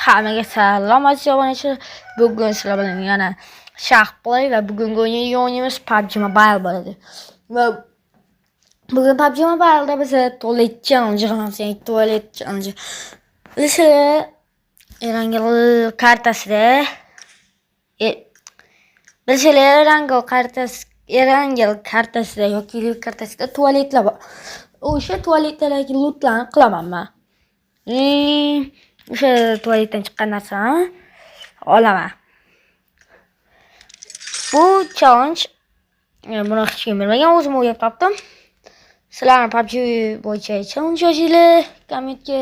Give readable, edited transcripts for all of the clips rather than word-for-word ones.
Hammaga salom aziz obunachilar. Bugun sizlar bilan yana Shahplay va bugungi o'yinimiz PUBG Mobile bo'ladi. Va bugun PUBG Mobile'da biz tualet challenge qilamiz. Ya'ni tualet challenge. Erangel kartasida Erangel kartasida yoki liv kartasida tualetlar bor. O'sha tualetdagi lootlarni qilaman men. O'sha tualetdan chiqqan narsani olaman. Bu challenge buni hech kim bilmagan, o'zim o'ylab topdim. Sizlarni PUBG bo'yicha challenge yozinglar kommentga.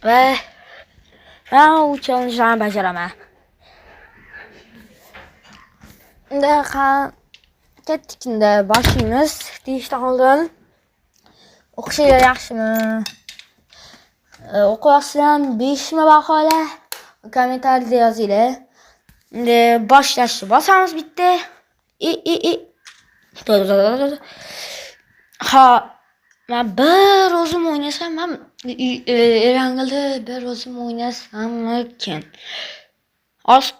Va men u challengelarni bajaraman. Unda ketdik-da boshlaymiz. Deyishdan oldin o'qishinglar yaxshimi? O'qiyapsizlar 5 mi bahola? Kommentariyada yozinglar. Endi boshlashni bosamiz bitta. Ha, men bir o'zim o'ynasam, men Erangelda bir o'zim o'ynasammikin.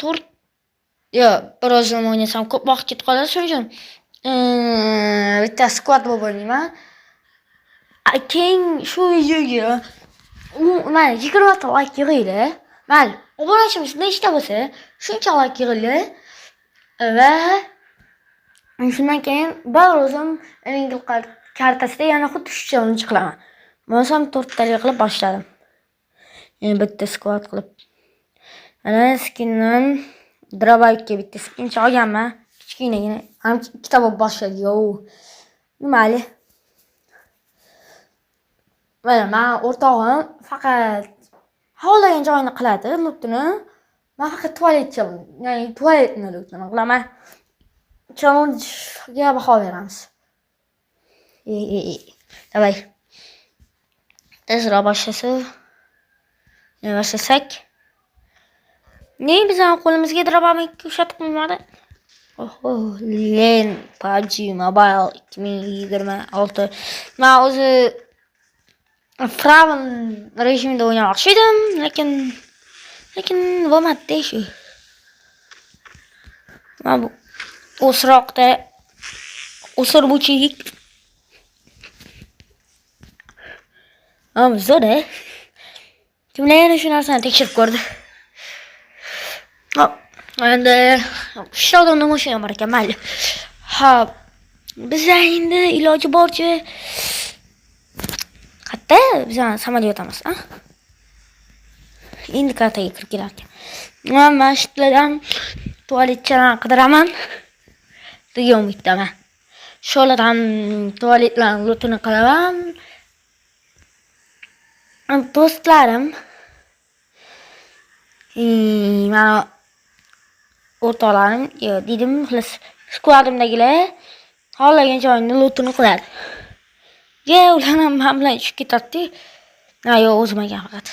To'rt bir o'zim o'ynasam ko'p vaqt ketib qoladi, shuning uchun bitta squad bo'lib o'ynayman. Keyin shu videoga mana 20 ta like yig'inglar. Mayli, obunachimiz nechta bo'lsa, shuncha like yig'inglar. Va shundan keyin bir o'zim Erangel kartasida yana xuddi shu challenge qilaman. Men ham 4 talik qilib boshladim. Yana bitta squad qilib. Mana skindan Drabayga bitta skin olganman. Kichkinagina. Ham ikkita bo'lib boshladi. Mayli. Mana men o'rtog'im faqat xohlagan joyini qiladi, lootini. Men faqat tualetni lootini qilaman. Challenge-ga baho beramiz. Davay. Tezroq boshlasak. Bizning qo'limizga drabamik ushatib qo'ymadi. Len PUBG Mobile 2026. Men o'zi Fraven rejimida o'ynamoqchi edim, lekin bo'lmadi shu. Men bu o'sroqda o'sirbuchilik zo'da. Kimlar shu narsani tekshirib ko'rdi? Endi shunday mashina bor ekan, mayli. Biz endi iloji boricha qayerda biz samolyotamiz, endi kartaga kirib kelarkan. Men mashinadan tualetchalarni qidiraman degan umiddaman. Sho'lardan tualetlarning lootini qilaman. Do'stlarim, mana o'rtoqlarim, dedim, xullas squadimdagilar xohlagan joyini lootini qiladi. Ular ham men bilan tushib ketadi. Yo'q, o'zim ekan faqat.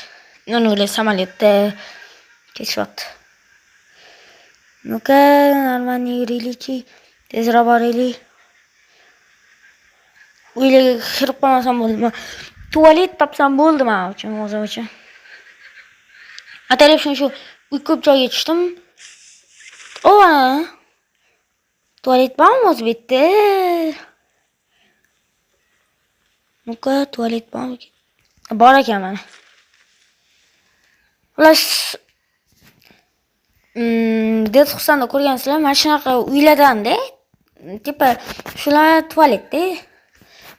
Ular samolyotda ketishyapti. Nuka, normalni yuraylik, tezroq boraylik. Uylarga kirib qolmasam bo'ldi. Tualet topsam bo'ldi men uchun, o'zim uchun. Atalib shu uy ko'p joyga tushdim. Tualet bormi o'zi bu yerda? Nuka, tualet bormi? Bor ekan mana. Xullas, Dead-Xursanda ko'rgansizlar, mana shunaqa uylardan-da, tepa shular tualetda.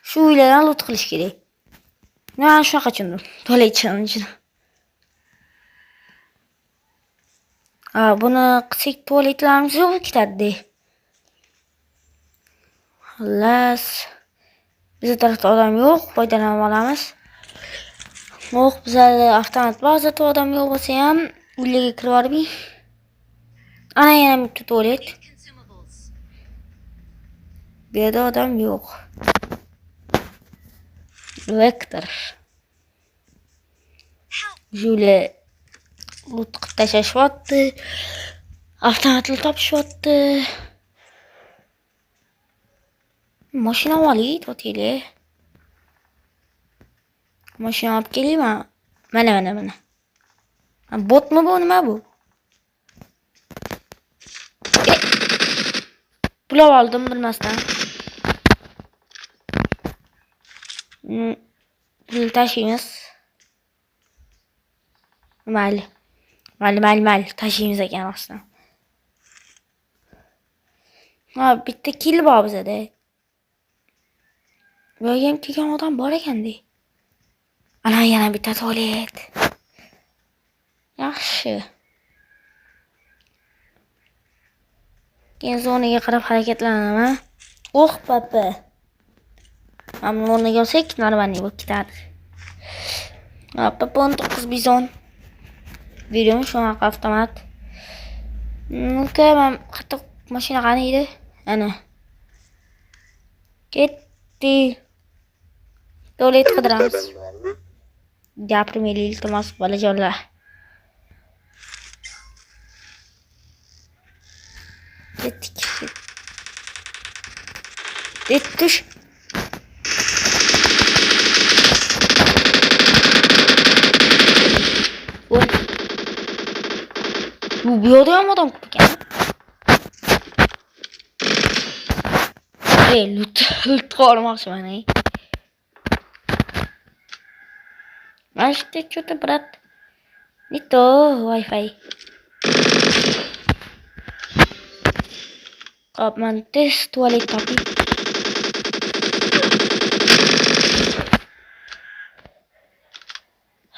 Shu uylardan loot qilish kerak. Men shunaqa tushundim. Tualet challenge. Buni qilsak tualetlarimiz yo'q ketadi. Xullas, biz tarafda odam yo'q, foydalanib olamiz. Bizda avtomat ba'zida odam yo'q bo'lsa ham uylarga kirib borib. Ana yana bitta tualet. Bu yerda odam yo'q. Vektor. Jule loot qilib tashlashibdi. Avtomatni topishibdi. Mashina olaylik, o'taylik. Mashina olib kelaymi? Mana. Botmi bu, nima bu? Pulov oldim bilmasdan. Pul tashiymiz. Mayli. Tashiymiz ekan aslida. Ha, bitta kill bor bizada. Bu ham kelgan odam bor ekanda. Ana yana bitta tualet. Yaxshi. Keyin zonaga qarab harakatlanaman. Papa. Mana o'rniga olsak, normalniy bo'lib ketadi. Papa 19 bizon. Videom shunaqa avtomat. Men qattiq mashina qani edi? Ana. Ketdi. Tualet qidiramiz. Gapirmaylik, iltimos, bolajonlar. Ketdik. Tush. Bu yo'da ham odam ko'p ekan. Lut olmoqchiman. Mana что-то, брат. Не то Wi-Fi. Hop, men tez tualet topib.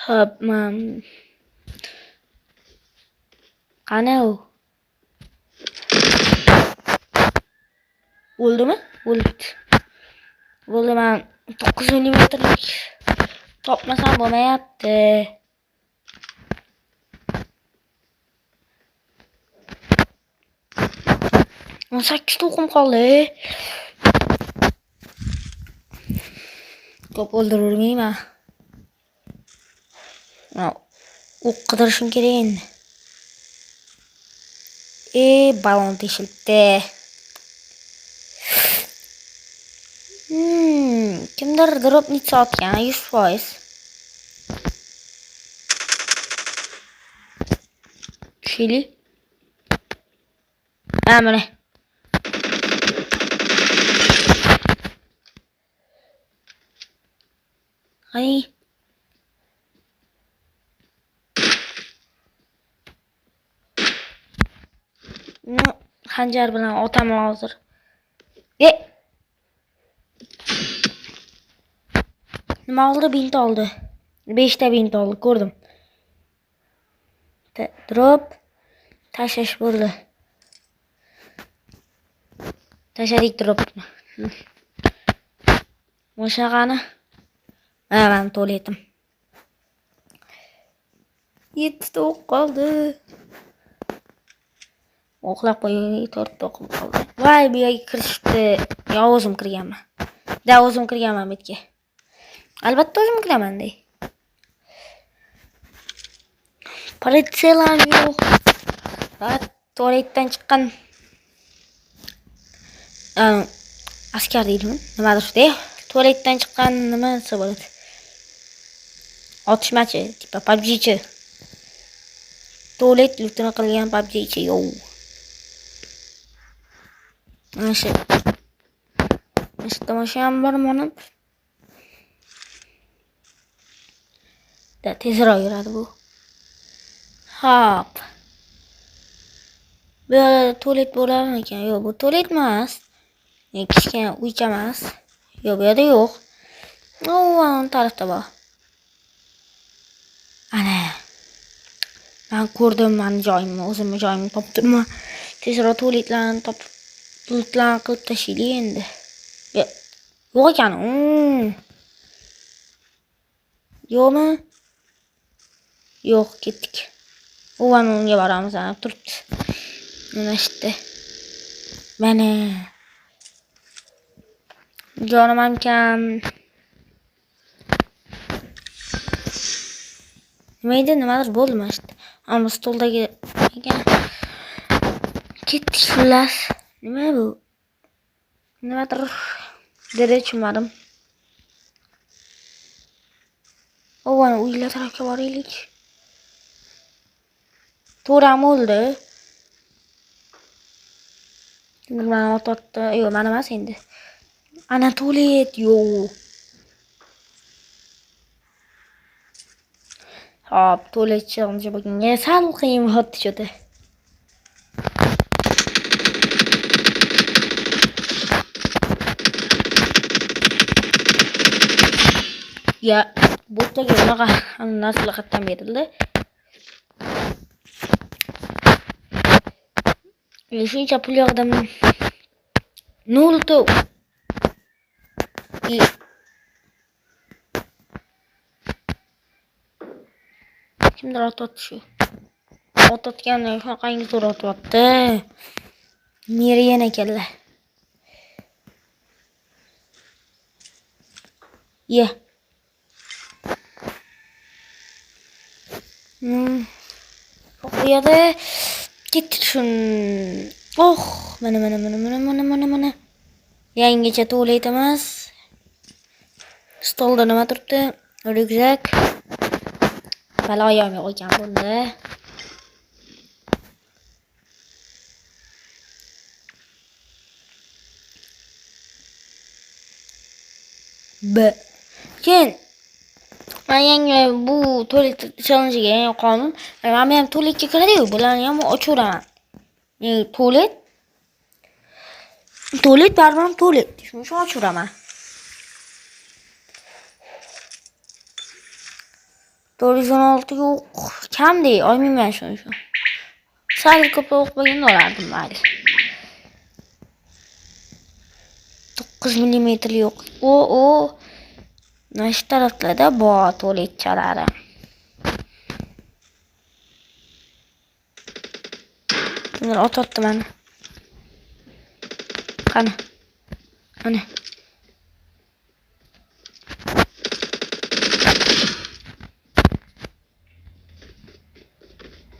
Hop, men qani u? O'ldimi? O'ldi. Men 9 millimetrlik topmasam bo'lmayapti. 18 o'qim qoldi. Ko'p o'ldiravermayman. O'q qidirishim kerak endi. Balon teshilibdi. Kimdir dropnitsa otgan 100%. Tushaylik. Mana. Qani. Xanjar bilan otaman hozir. Nima oldi? Bint oldi. 5 ta bint oldi, ko'rdim. Drop tashlash bo'ldi. Tashladik dropni. Mashina qani? Men tualetim. 7 ta o'q qoldi. O'qlab qo'ying, 4 ta o'qim qoldi. Voy, bu yerga kirishdi. Yo, o'zim kirganman. O'zim kirganman bu yerga. Albatta o'zim kiraman-da. Paritselam yo'q. Tualetdan chiqqan askar deydimi? Nimadir-da. Tualetdan chiqqan nima desa bo'ladi? Otishmachi, tipa PUBG'chi. Tualet lutini qilgan PUBG'chi yo'q. Mana tomosha bor mana. Tezroq yuradi bu. Hop. Bu tualet bo'ladimi ekan? Yo'q, bu tualet emas. Kichkina uycha emas. Yo'q, bu yerda yo'q. Ana tarafda bor. Ana. Men ko'rdim, men joyimni, o'zimni joyimni topdim. Tezroq tualetlarni topib, bulutlarni qilib tashlaylik endi. Yo'q ekan. Yo'qmi? Yo'q, ketdik. Unga boramiz, ana turibdi. Nima ishdi? Mana. Jonim ham kam. Nima edi? Nimadir bo'ldimi ishdi. Ammo stoldagi ekan. Ketdik xullas. Nima bu? Nimadir dere tushunmadim. Ovani uylar tarafga boraylik. To'ram o'ldi. Mana ototdi. Yo'q, mana emas endi. Ana tualet yo'q. Hop, tualet challenge bo'lganga sal qiyin bo'ldi cho'ta. Ya, botlarga unaqa narsalar qatdan berildi. Shuncha pul yog'dim. Nolto. Kimdir otot shu. Ototgandan shunaqangi zo'r otyapti. Meri yana keldi. Ye. Bu yerda ketdi shun. Oh, mana. Yangicha tualet emas. Stolda nima turibdi? Ryukzak. Baloyam qo'ygan bunda. Keyin men yangi bu tualet challenge'ga yo'qoldim. Men ham tualetga kiradi-yu, bularni ham ochiraman. Tualet barman tualet. Shuning uchun ochiraman. 416 yo'q, kamda, olmayman shuning uchun. Sal ko'proq bo'lganda olardim mayli. 9 mm yo'q. Mana shu taraflarda bor tualetchalari. Bunlar ototdi mana. Qani. Mana.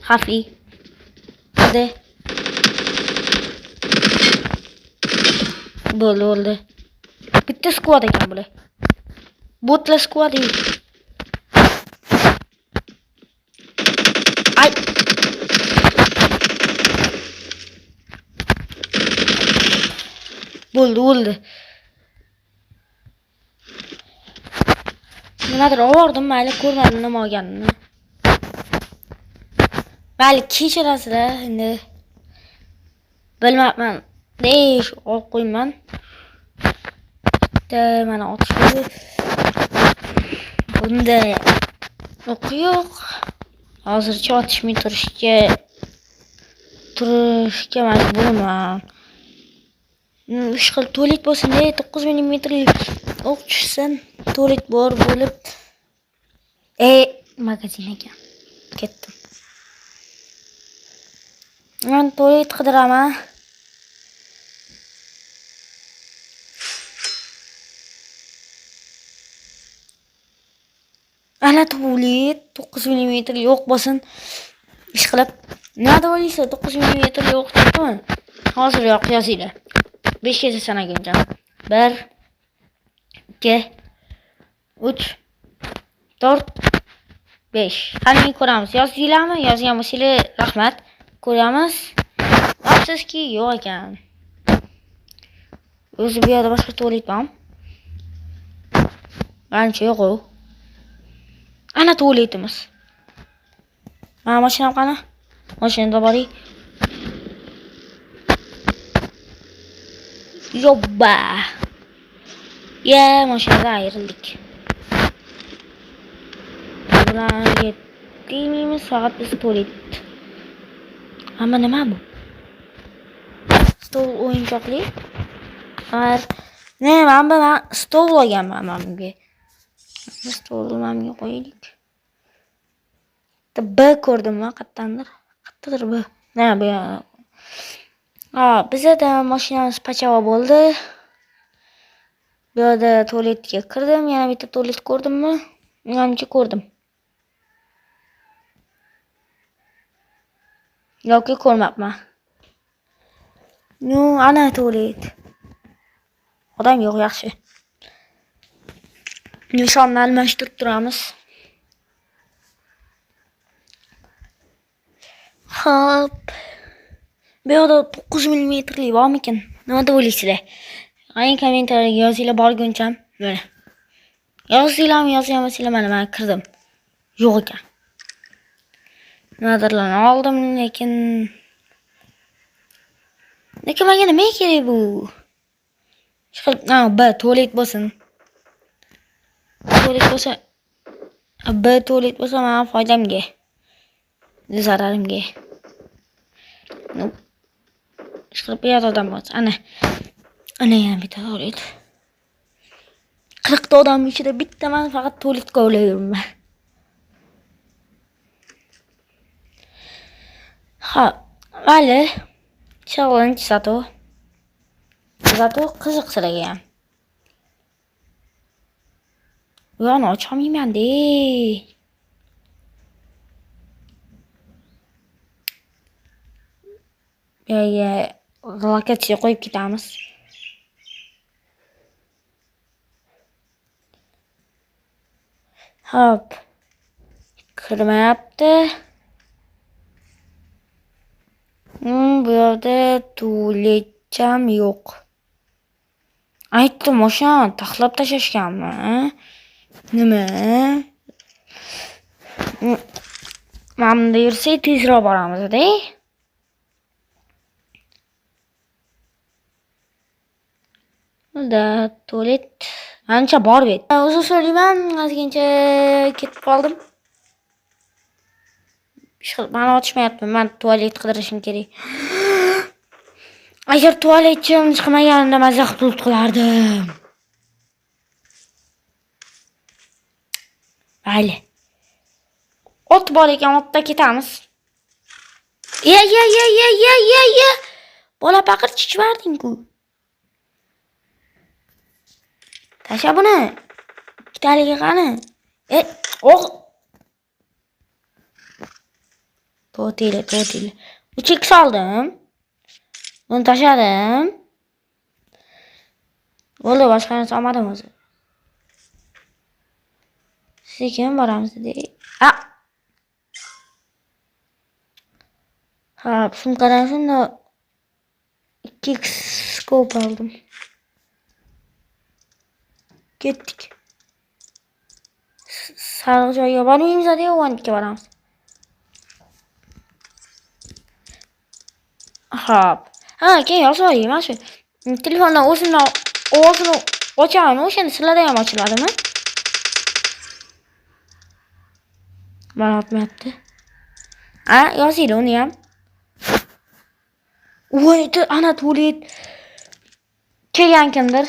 Xavfli. Hadi. Bo'ldi. Bitta squad ekan bular. Botlar squad. Ay. Bo'ldi. Nimadir ovordim, mayli ko'rmadim nima olganini. Mayli kechirasizlar, endi bilmayman. Deyish olib qo'yman. Mana otishdi. Bunda o'q yo'q. Hozircha otishmay turishga majburman. Ishqil tualet bo'lsin-da, 9 mm o'q tushsin, tualet bor bo'lib. Magazin ekan. Ketdim. Men tualet qidiraman. Ana tualet 9 mm yo'q bo'lsin. Ish qilib, nima deysiz? 9 mm yo'q deyapman. Hozir yo'q yozinglar. 5 gacha sanaguncha. 1 2 3 4 5. Qani ko'ramiz. Yozinglarmi? Yozgan bo'lsanglar rahmat. Ko'ramiz. Afsuski yo'q ekan. O'zi bu yerda boshqa tualet bormi? Ancha yo'q-ku. Ana tualetimiz. Mana mashinam qani? Mashinada boring. Yobba. Mashinadan ayrildik. Bular yetmaymiz, faqat biz tualet. Amma nima bu? Stol o'yinchoqli. Men stol olganman menga. Stol menga qo'yaylik. B ko'rdimmi qayerdadir B. Bu. Bizda mashinamiz pachava bo'ldi. Bu yerda tualetga kirdim, yana bitta tualet ko'rdimmi? Menimcha ko'rdim. Yoki ko'rmabman. Ana tualet. Odam yo'q, yaxshi. Nishonni almashtirib turamiz. Hop. Bu yerda 9 millimetrli bormikin? Nima deb o'ylaysizlar? Qani kommentariyga yozinglar borguncham. Mana. Yozinglarmi, yozmaysizlar, mana men kirdim. Yo'q ekan. Nimadirlarni oldim, lekin menga nima kerak bu? Tualet bo'lsin. Tualet bo'lsa, men foydamga. Zararimga. Chiqib bu yerda odam bor. Ana yana bitta tualet. 40 ta odam ichida bitta men faqat tualetga o'layapman. Ha, vale. Challenge zato qiziq sizlarga ham. Yo'qni ocholmayman-de. Lokatsiya qo'yib ketamiz. Hop. Kirmayapti. Bu yerda tualetcham yo'q. Aytdim, o'sha taxlab tashashganmi? Nima? Mana yursak tezroq boramiz-da. Bunda tualet ancha bor edi. O'zim so'rayman, ozgincha ketib qoldim. Meni otishmayapman. Men tualet qidirishim kerak. Agar tualetchim chiqmaganida mazza qilib qilardim. Mayli. Ot bor ekan, otda ketamiz. Ya. Bola paqir chichvarding-ku. Tasha buni. Ikkitaliga qani? To'tili. 3x soldim. Buni tashladim. Bo'ldi, boshqa narsa olmadim o'zi. Sekin boramiz-da. Ha, sumkadan shunda 2x skop oldim. Ketdik. Sariq joyga bormaymiz-da, o'g'anlikka boramiz. Hop. Keyin yozayman mana shu. Telefondan o'zimdan ovozini ochaman. O'shani sizlarda ham ochiladimi? Mana otmayapti. Yozaydi uni ham. Voy, ana tualet kelgan kimdir.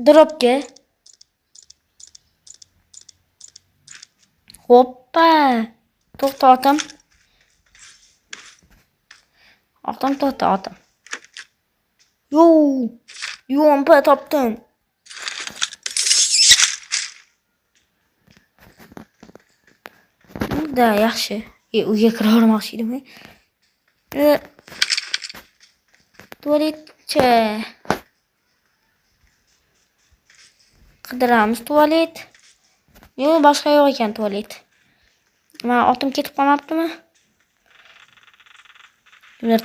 Dropga. Hoppa. To'xtadim. To'xtadim. Yo'mpa topdim. Da yaxshi. Uyga kira olmoqchi edimmi? Tualetcha. Qidiramiz tualet. Yo'q, boshqa yo'q ekan tualet. Men otim ketib qolmabdimi? Ular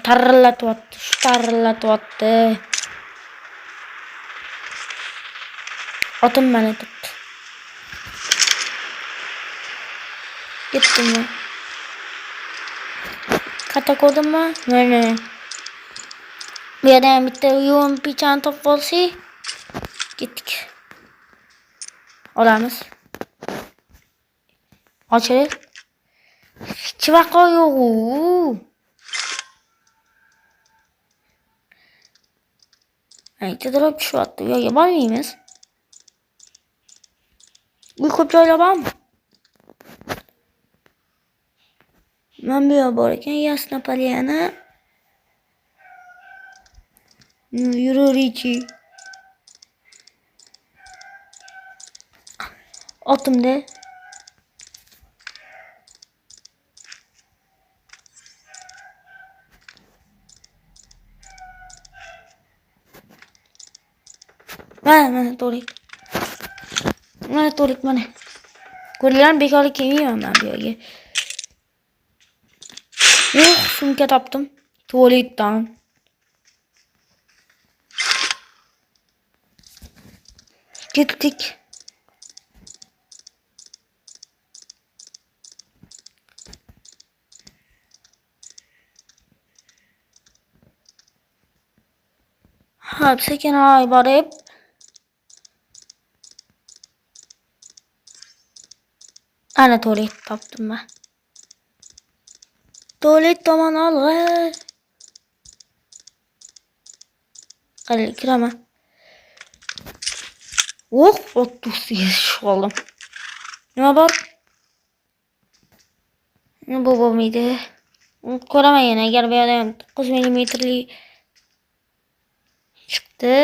tarillatyapti. Otim mana turibdi. Ketdimmi? Katta ko'rdimmi? Mana. Bu yerda ham bitta yo'm pichani topib olsak, ketdik. Olamiz. Ochilib. Hech vaqo yo'q-ku. Aytdirib tushyapti. Bu yerga bormaymiz. Bu ko'p joylar bormi? Men bu yer bor ekan, Yasna Polyana. Yurorichi. Otimda. Mana tualet. Mana. Ko'rlar bekorga kelmayman men bu yerga. Sumka topdim. Tualetdan. Ketdik. Ha, sekin borib. Ana tualet topdim ben. Tuvalet tomon olg'a. Qani kiraman. 38 oldim. Nima bor? Bu bo'lmaydi. Ko'raman yana agar bu yerda 9 millimetrli chiqdi.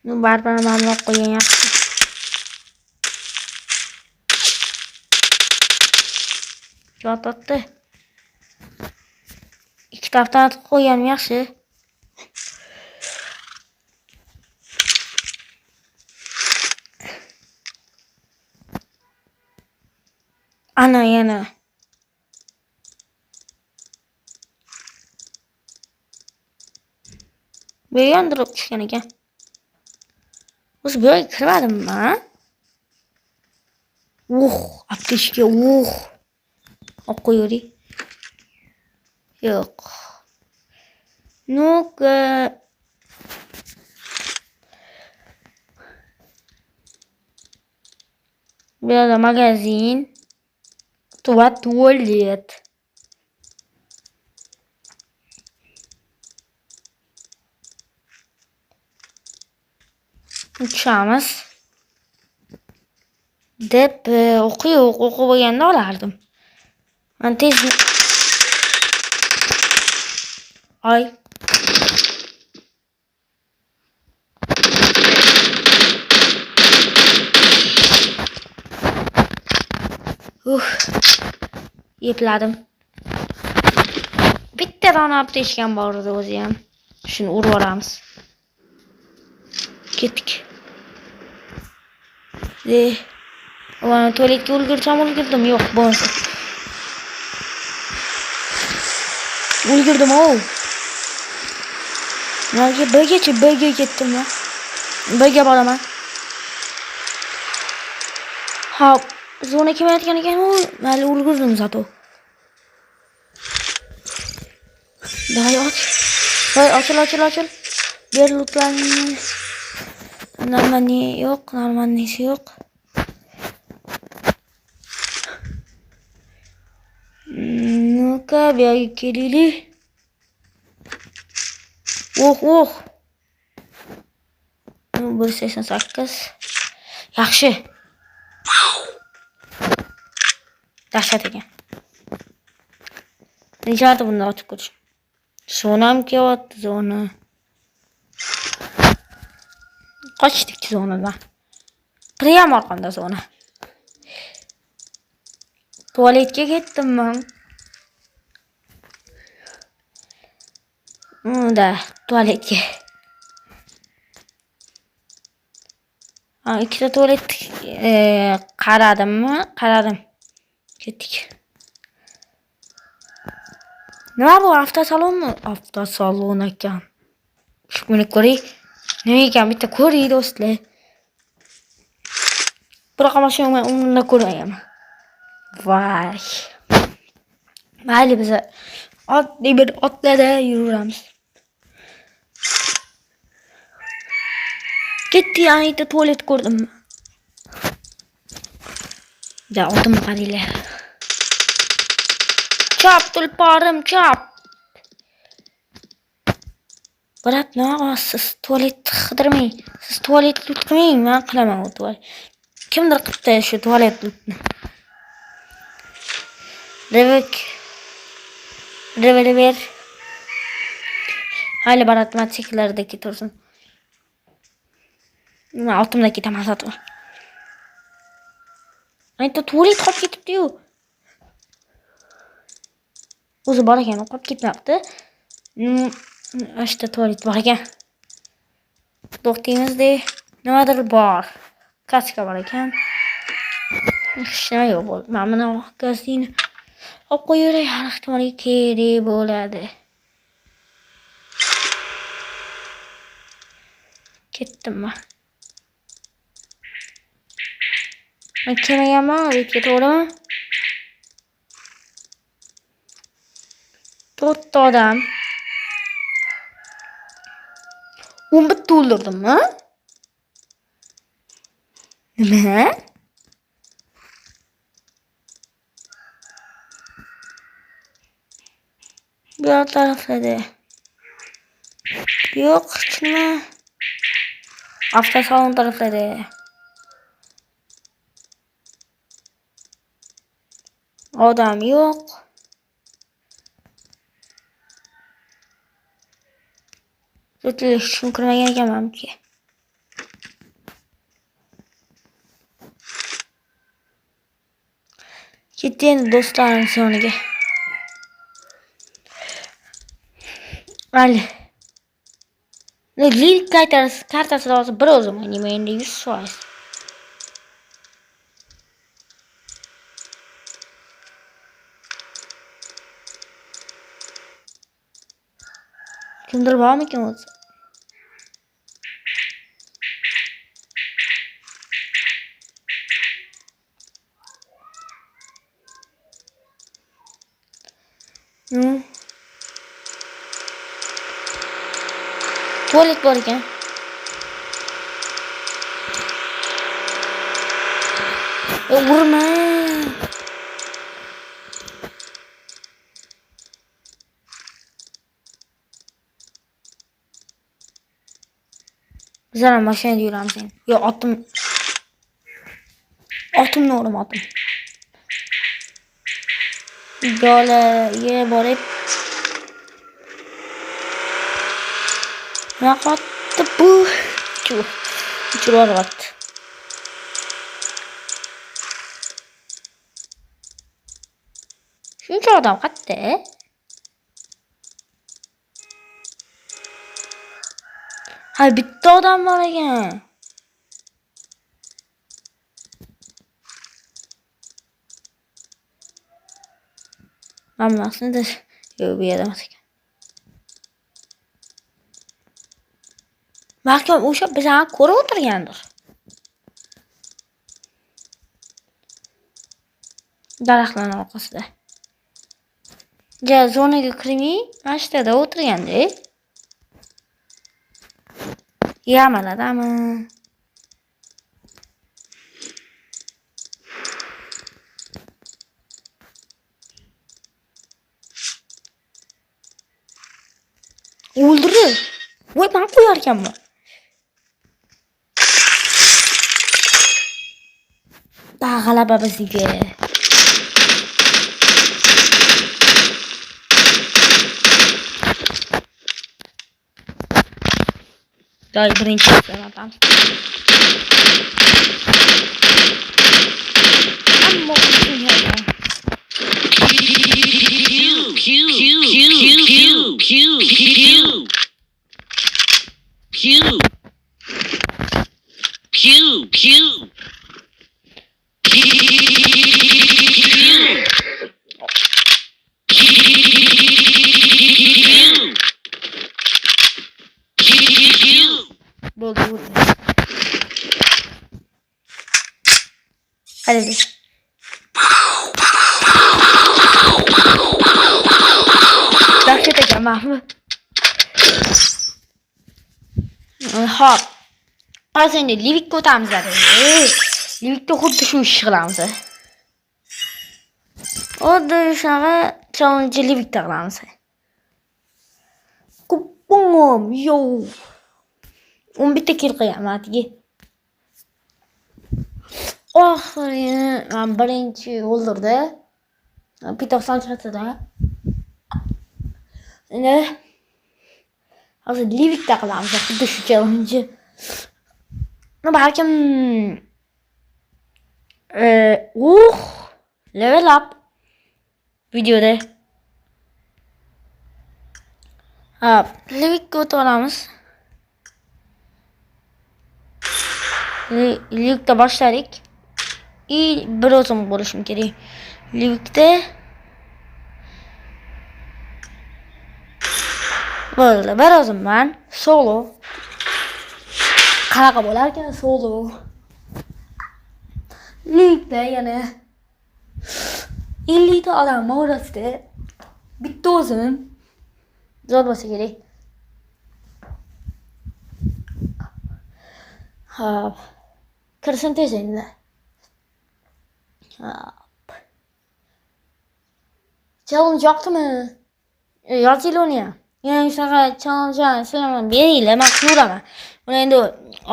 No baribir mamnun qo'ygan yaxshi. Yotibdi. 2 taftan qo'yganim yaxshi. Ana yana. Bu yondirib tushgan ekan. O'zi bu yerga kirmadimmi? Aptechka, olib qo'yavering. Yo'q. Ну-ка. Bu yerda magazin. Tualet. Uçağımız. Deb o'qib bo'lganda olardim. Men tez Ay. Yepladim. Bitta dona aptechkam bor edi o'zi ham. Shuni urib olamiz. Ketdik. Tualetga ulgurdim. Yo'q, bo'lmasa. Ulgurdim. Nega birga ketdim men. Birga boraman. Ha, zona kelmayotgan ekan, mayli ulgurdim zato. Ochil. Ber lootlarni. Normalni yo'q, normalnisi yo'q. Ну-ка, bu yerga kelaylik. Oh. 188. Yaxshi. Dahshat ekan. Nechata bunda ochib ko'rish. Zonam kelyapti, zona. Qochdik zonadan. Priyam orqamda zona. Tualetga ketdim men. Tualetga. Ikkita tualet qaradimmi? Qaradim. Ketdik. Nima bu avtosalonmi? Avtosalon ekan. Shuni ko'ring. Nima ekan bitta ko'ring do'stlar. Biroq mashina men unda ko'rmayman. Voy. Mayli biz oddiy bir otlarda yuramiz. Ketdi, ayta tualet ko'rdim. Otimni qaranglar. Chop tulporim, chop. Brat, siz tualet qidirmang. Siz tualet qilmang, men qilaman u tualet. Kimdir qilibdi shu tualet lutni. Rever. Hali barat motosiklarda ketursin. Men otimda ketaman sotib. Ayta tualet qolib ketibdi-yu. O'zi bor ekan, qolib ketmabdi. Ashta tualet bor ekan. To'xtingizda nimadir bor. Kaska bor ekan. Hech nima yo'q bo'ldi. Men buni gazini Olib qo'yaveray, har ehtimolga kerak bo'ladi. Ketdim men. Men kelmaganman, bitga to'g'rimi? 4 ta odam. 11 ta o'ldirdimmi? Nima? Bu yoq taraflarda. Yo'q, hech nima. Avtosalon taraflarda. Odam yo'q. O'tilish uchun kirmagan ekanmanki. Ketdim do'stlarim soniga. Mayli. Lig kartasi hozir bir o'zim o'ynayman endi 100%. Kimdir bormikan o'zi? Tuvalet bor ekan. Urma. Bizlar mashinada yuramiz endi. Yo, otimni urmadim. Golaga borib naqotdi bu. Uchiryapti. Shuncha odam qayerda? Ha, bitta odam bor ekan. Hammasini yo'q, bu yerda emas ekan. Mahkam o'sha bizani ko'rib o'tirgandir. Daraxtlarning orqasida. Ja, zonaga kirmay, mashtada o'tirganda. Yamaladimi? O'ldirdi. Voy, men qo'yar ekanman. G'alaba bizga. Day birinchi bo'lsam. Ammo bo'ldi. Hadi. Dahshat ekan Mahmud. Hop. Hozir endi Livikka o'tamiz dedi. Livikda xuddi shu ish qilamiz. Xuddi shunaqa challenge Livikda qilamiz. Kupum, yo. 11 ta kill qilganman atigi. Oxirini men birinchi o'ldirdi. P90 chiqdi. Endi hozir Livikda qilamiz xuddi shu challenge. Balkim level up videoda. Livikga o'tib olamiz. Livikda boshladik. Bir o'zim bo'lishim kerak. Livikda Bo'ldi. Bir o'zimman solo. Qanaqa bo'lar ekan solo? Ligda yana 50 ta odam orasida bitta o'zim zo'r bo'lsa kerak. Hop. Kirsin tez endi. Hop. Challenge yoqdimi? Yozinglar uni ham. Yani shunaqa challenge sizlar beringlar, men ko'raman. Uni endi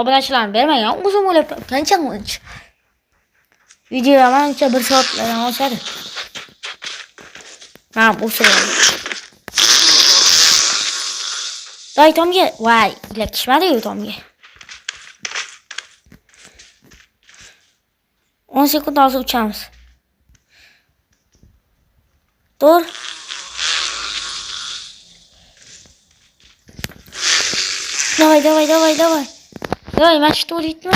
obunachilarni bermagan, o'zim o'ylab topgan challenge. Video mancha 1 soatlardan oshadi. Ha, bu so'raydi. Doy tomga, voy, ilakishmadi-yu tomga. 10 sekund hozir uchamiz. Dur. Давай. Давай, men shu to'litmi?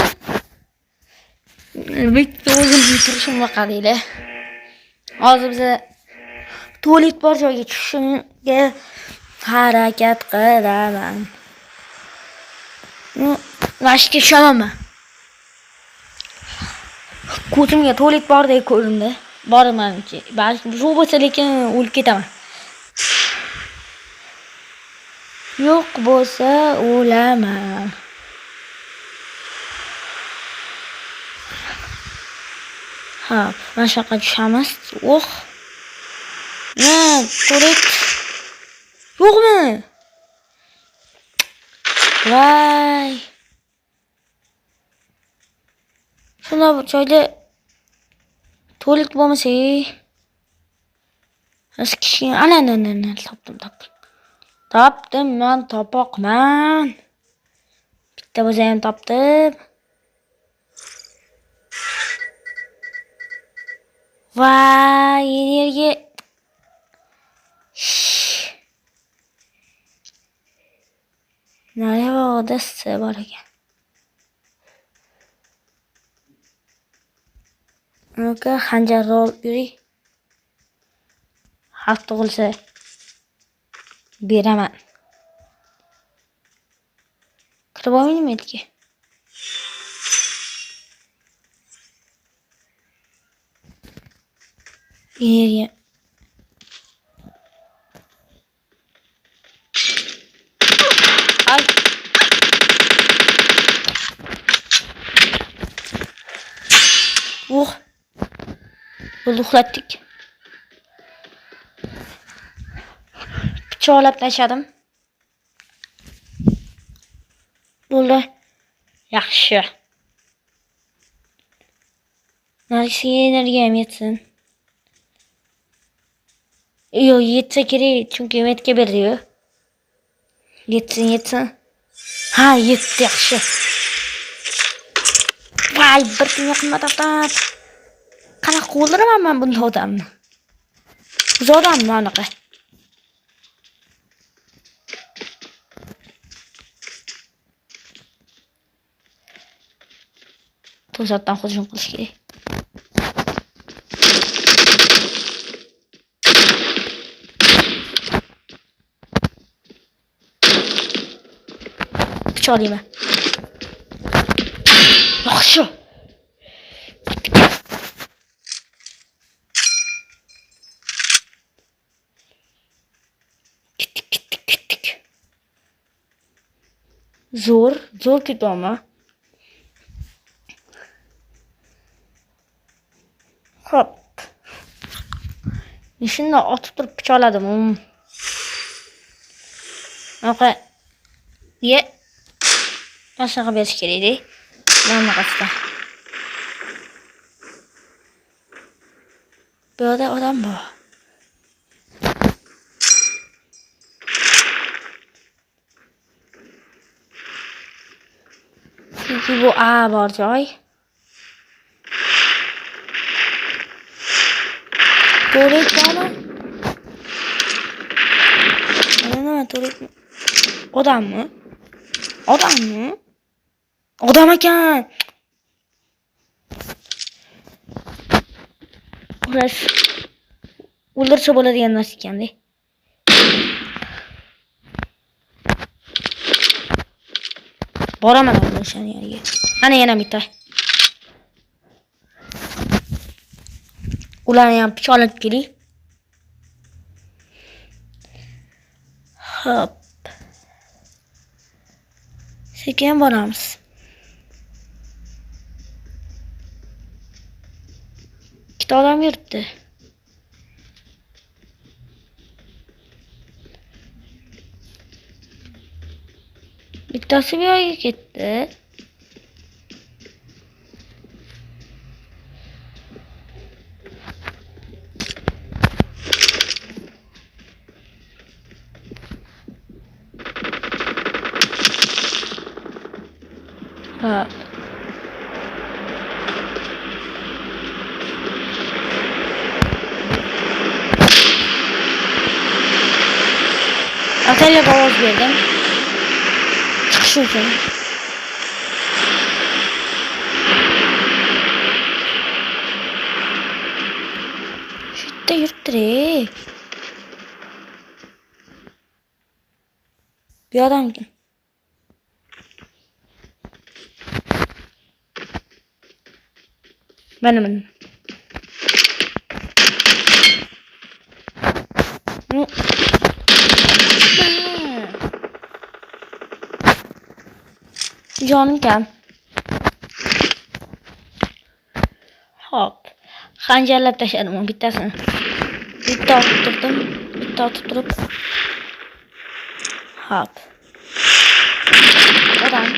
Bitta o'zim bitirishimga qaraylar. Hozir biz to'lit bor joyga tushishga harakat qilaman. Vashga ishonaman. Ko'zimga to'lit bordek ko'rindi. Bormanchi. Balki shu bo'lsa lekin o'lib ketaman. Yo'q bo'lsa o'laman. Ha, mana shunaqa tushamiz. To'lit. Yo'qmi? Voy. Shunda bu joyda to'lit bo'lmasa, kichkina ana topdim, men topoqman. Bitta bo'lsa ham topdim. Voy, energiya. Nariyoqda bor ekan. Aka xanjarni olib yuring. Xavf tug'ilsa beraman. Kirib olmaymi etga? Energiya. Ay. Bunu uxlatdik. Pichoqlab tashladim. Bo'ldi. Yaxshi. Narsa energiyam yetsin. Yo'q, yetsa kerak, chunki metga berdi-yu. Yetsin. Ha, yetdi, yaxshi. Voy, bir kun yaqinma-taqdan. Qanaqa o'ldiraman men bunday odamni? Zo'rdanmi anaqa? To'satdan hujum qilish kerak. Pichoqlayman. Yaxshi. Ketdik. Zo'r ketaman. Hop. Shunda otib turib pichoqladim. Anaqa Aşağı berish kerak-da. Mana qasda. Bu yerda odam bor. Chunki bu bor joy. Tuvalet bormi? Mana tuvalet. Odammi? Odam ekan. Ular o'ldirsa bo'ladigan narsa ekan-da. Boraman o'shani yerga. Ana yana bitta. Ularni ham pichoq olib keling. Hop. Sekin boramiz. Ikkita odam yuribdi. Bittasi bu yoqqa ketdi. Ha. Atölye ovoz berdim. Chiqish uchun. Shu yerda yuribdi. Bu odam kim? Mana. Jonim kam. Hop. Xanjarlab tashladim bittasini. Bitta otib turdim. Bitta otib turib. Hop. Odam.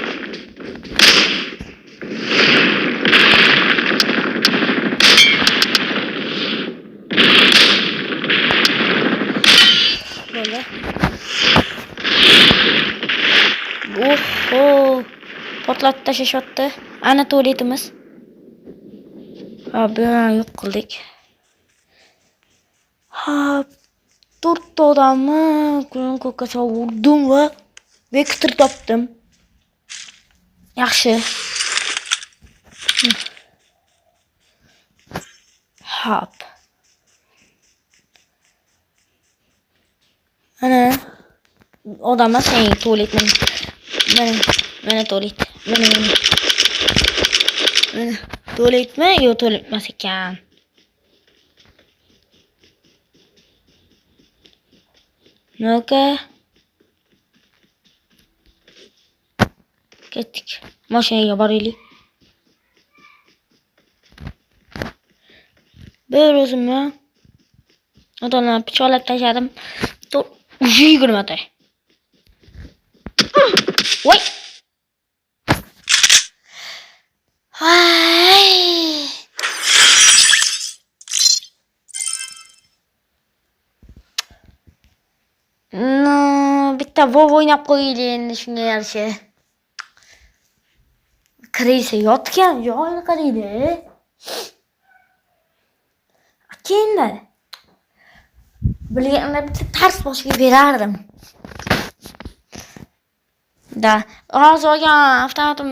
Böyle. Oho. Portlatib tashlashyapti. Ana tualetimiz. Ha, buni yo'q qildik. Ha, 4 ta odamni ko'kkacha urdim va vektor topdim. Yaxshi. Hop. Ana odamlar sening tualetni. Mana tualet. Mana. Tualetmi? Yo'q, tualet emas ekan. Noka. Ketdik. Mashinaga boraylik. Bir o'zimni odamlarni pichoqlab tashladim. 20 ta. Voy. Hay. Bitta WoW o'ynab qo'yaylik endi shunga yarasha. Kirisa yotgan joyini qaraydi. Keyin bilganimda bitta tars boshiga berardim. Da, hozir olgan avtomatim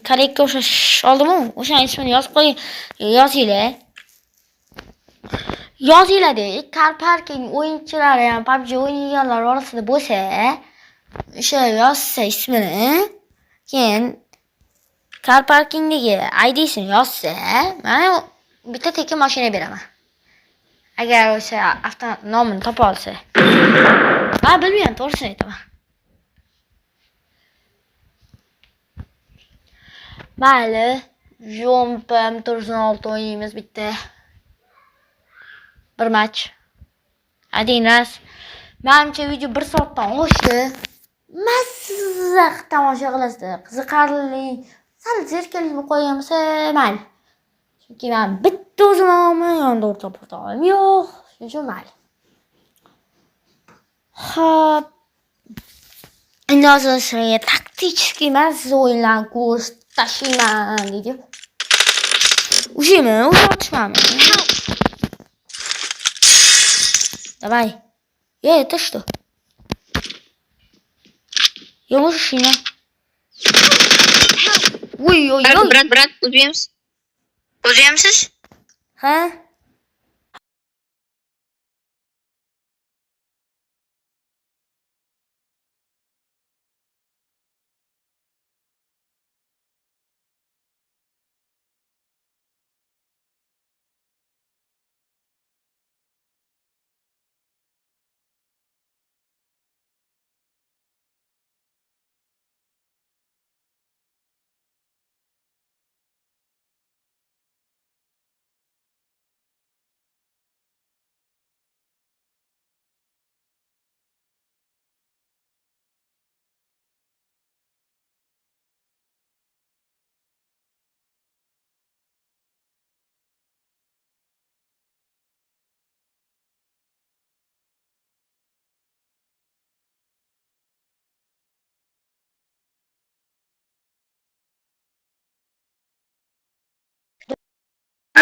korekka o'xshash oldim-ku. O'shaning ismini yozib qo'ying, yozinglar. Yozinglar-da, car parking o'yinchilari ham PUBG o'ynaganlar orasida bo'lsa, o'sha yozsa ismini, keyin car parkingdagi ID'sini yozsa, men bitta tekin mashina beraman. Agar o'sha avtomat nomini topa olsa. Men bilmayman, to'g'risini aytaman. Mayli, jompam 406 o'ynaymiz bitta. Bir match. Adinglar. Menimcha video 1 soatdan oshdi. Mazza tomosha qilasizlar. Qiziqarli. Sal zerikishni qo'yamsa, mayli. Chunki men bitta o'zimman, yonda o'rtoqim yo'q. Shuning uchun mayli. Hop. Endi hozir taktik emas o'yinlarni ko'rish tashlayman deydi. Ujimi, o'tishmami? Давай. Это что? Я мужчина. Ой-ой-ой. Брат, Уземсіз? Ha?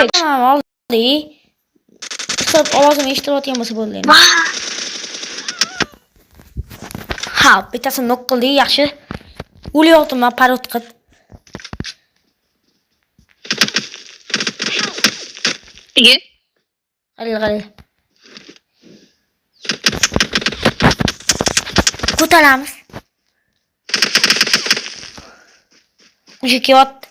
Tamam oldu. Kısıp ovozimni eshitilayotgan bo'lsa bo'ldi endi. Ha, bittasini nok qildik, yaxshi. O'lyaptim men parod qilib. Qarang. Ko'taramiz. Uji kelyapti.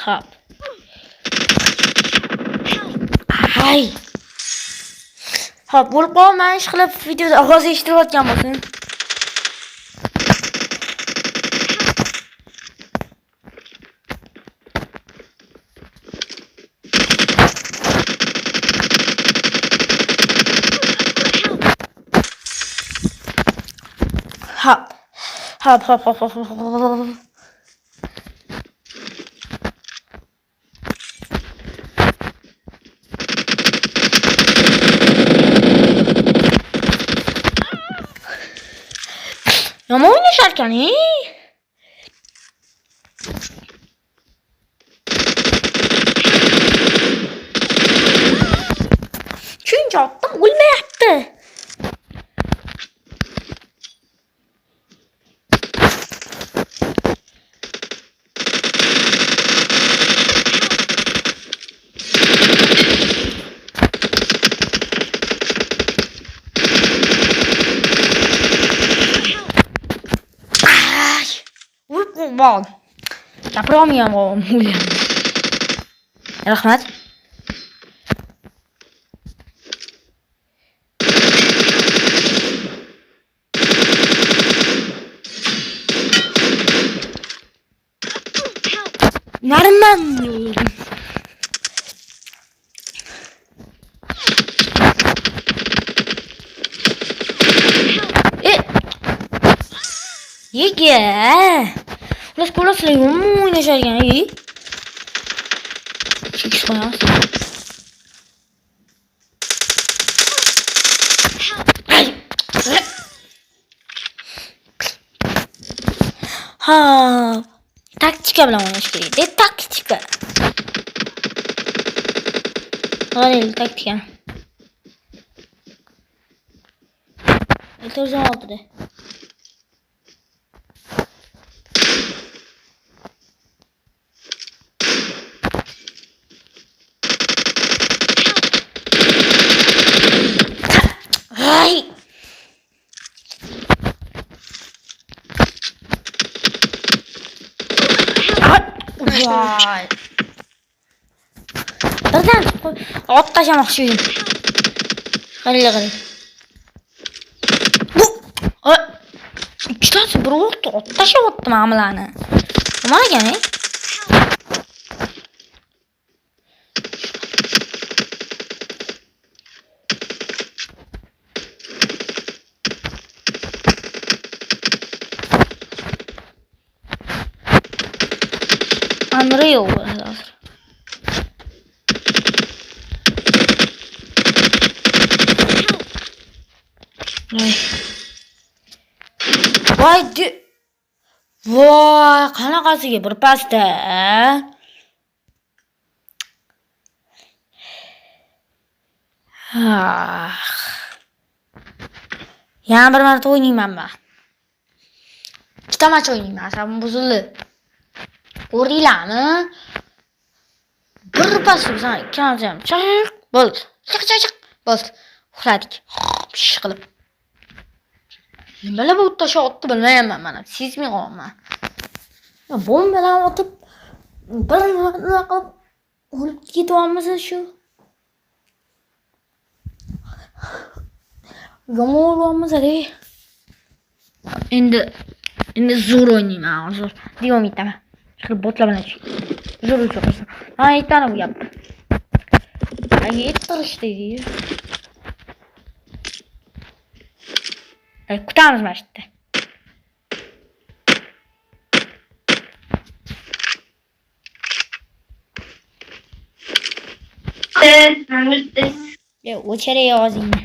Hop. Hay. Hop, bo'lib qolmay ish qilib videoda ovoz eshitilayotgan bo'lsin. Hop. Yomon o'ynasharkan, Shuncha otdim, o'lmayapti. Bol. Gapirolmayman o'ylayman. Rahmat. Narman. Yega. Ular yomon o'ynasharkan, Chekish qo'yamiz. Ha, taktika bilan o'ynash kerak. Taktika. Qarang, taktika. Televizor oldida. Vay. Birdan ot tashlamoqchi edim. Qarang. Bu ikkitasi bir o'qdi, ot tashlayapti ma'milani. Nima ekan, Unreal hozir. Voy, qanaqasiga bir pasta. Yana bir marta o'ynayman men. Ikkita match o'ynayman, asabim buzildi. Ko'rdinglarmi? Bir pas bizdan ikkalamiz ham chiq, bo'ldi. Chiq. Bo'ldi. Uxladik. Pish qilib. Nima bu tashlabdi bilmayman mana. Sezmay qolman. Bombalar otib bir nima qilib o'lib ketyapmiz shu. Yomon bo'lyapmiz Endi zo'r o'ynayman hozir. Davom etaman. Shu botlar bilan zo'r o'ynaysam. Aytani bu gapni. Aytirish deydi. Kutamiz mana shu yerda. Ya o'chirey og'zingni.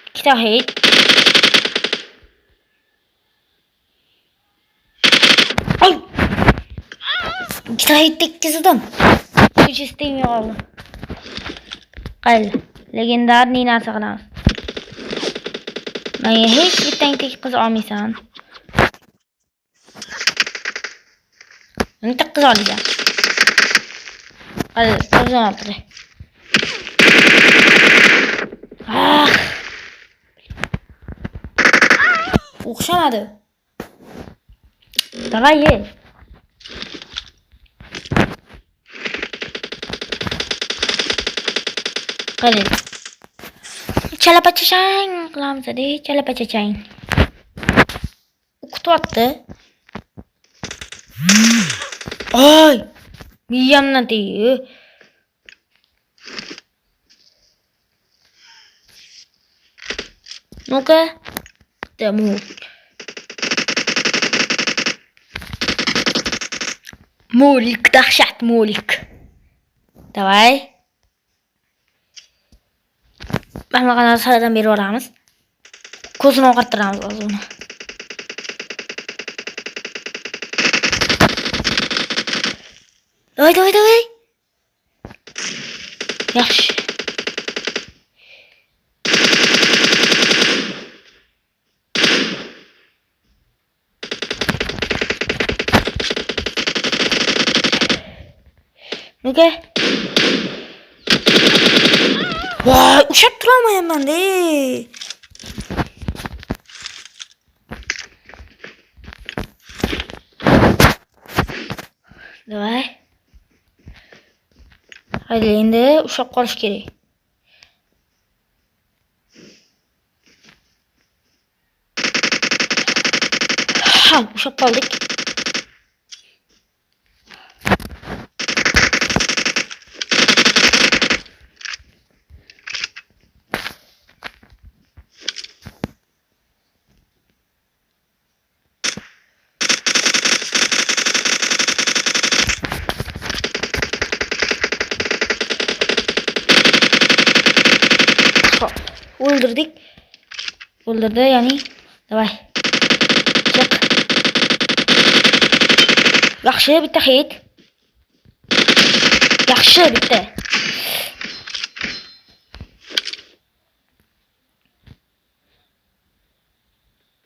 Ikkita hit. Ay! Ikkita hit tekkizdim. Uch istim yo'q. Qal. Legendarniy narsa qilamiz. Menga hech bittang tekkiz olmaysan. Meni tekkiz olasan. Qal, o'zim oltiray. Ah! O'xshamadi. Давай ye. Qani. Chalapachachang qilamiz-da, chalapachachang. O'qityapti. Ay! Miyamdan tegdi. Ну-ка. Тому. Mo'lik, dahshat mo'lik. Давай. Mana qanaqa saradan berib olamiz. Ko'zini oqartiramiz o'zini. Давай. Yaxshi. Nega? Voy, ushlab turolmayapman-da. Давай. Hadi endi ushlab qolish kerak. Ha, ushlab qoldik. Öldürdü yani. Давай. Çık. Yaxshi bitta hit. Yaxshi bitta.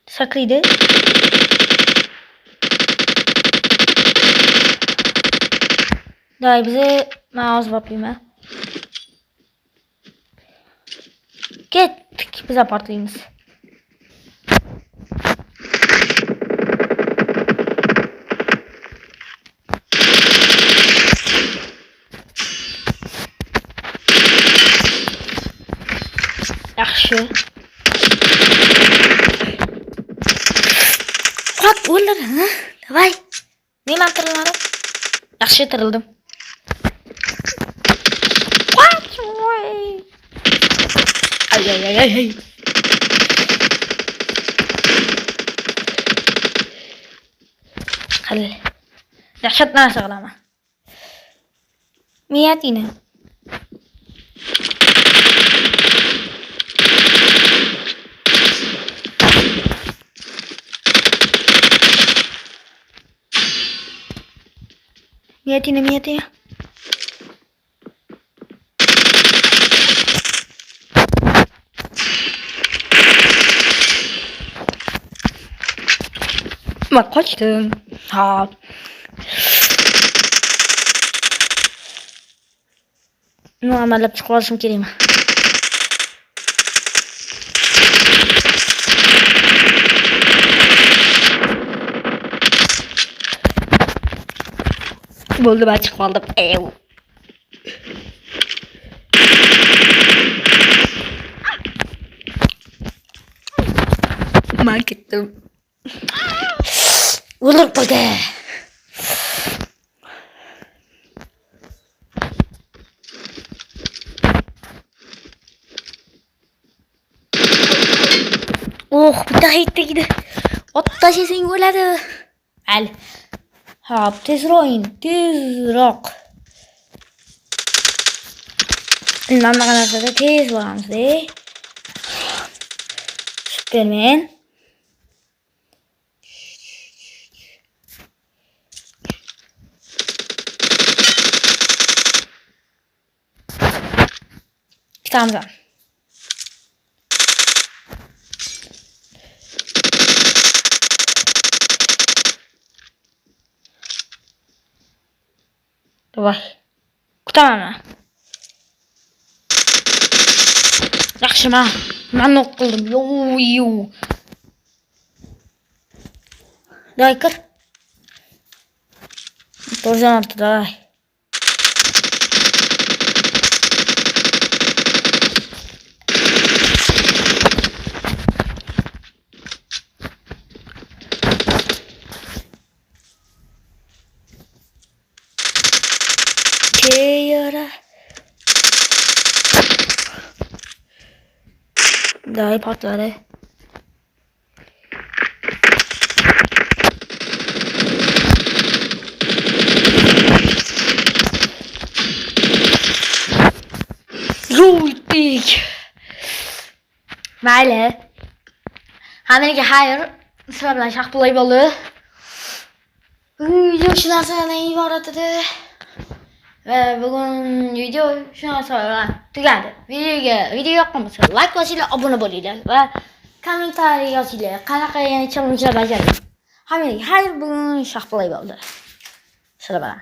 Sakriydi. Davay bize mouse bakayım. Ketdik biz apartlayımız. Yaxshi. Qop o'ldir, ha? Davay. Nima tirilmadim? Yaxshi tirildim. Ay. Qal. Dahshat narsa qilaman. Niyatingni. Niyatingni. Bak kaçtım. Ha. Normallab chiqib olishim kerakmi? Bo'ldi, ben chiqib oldim. Ben ketdim. O'ldirib qo'ydi. Oh, bitta hit tegdi. Ot tashlasang bo'ladi. Al. Hop, tezroq o'yin, tezroq. Bundan da narsada tez bo'lamiz. Superman. Tamam. Davay. Kutaman. Yaxshimi? Men nok qildim. Yo. Davay kir. To'g'ri davay. Yara. Davay patladı. Ruhtik. Mayli. Hammaga xayr. Sizlar bilan Shahbulay bo'ldi. Video shu narsadan iborat edi. Ve bugün video şuna sonra tugadi. Video yoqqanmasa like bosinglar, obuna bo'linglar va kommentariy yozinglar. Qanaqa yana challenge'lar bajaring. Hammaga xayr, bugun Shahbulay bo'ldi. Sizlar bilan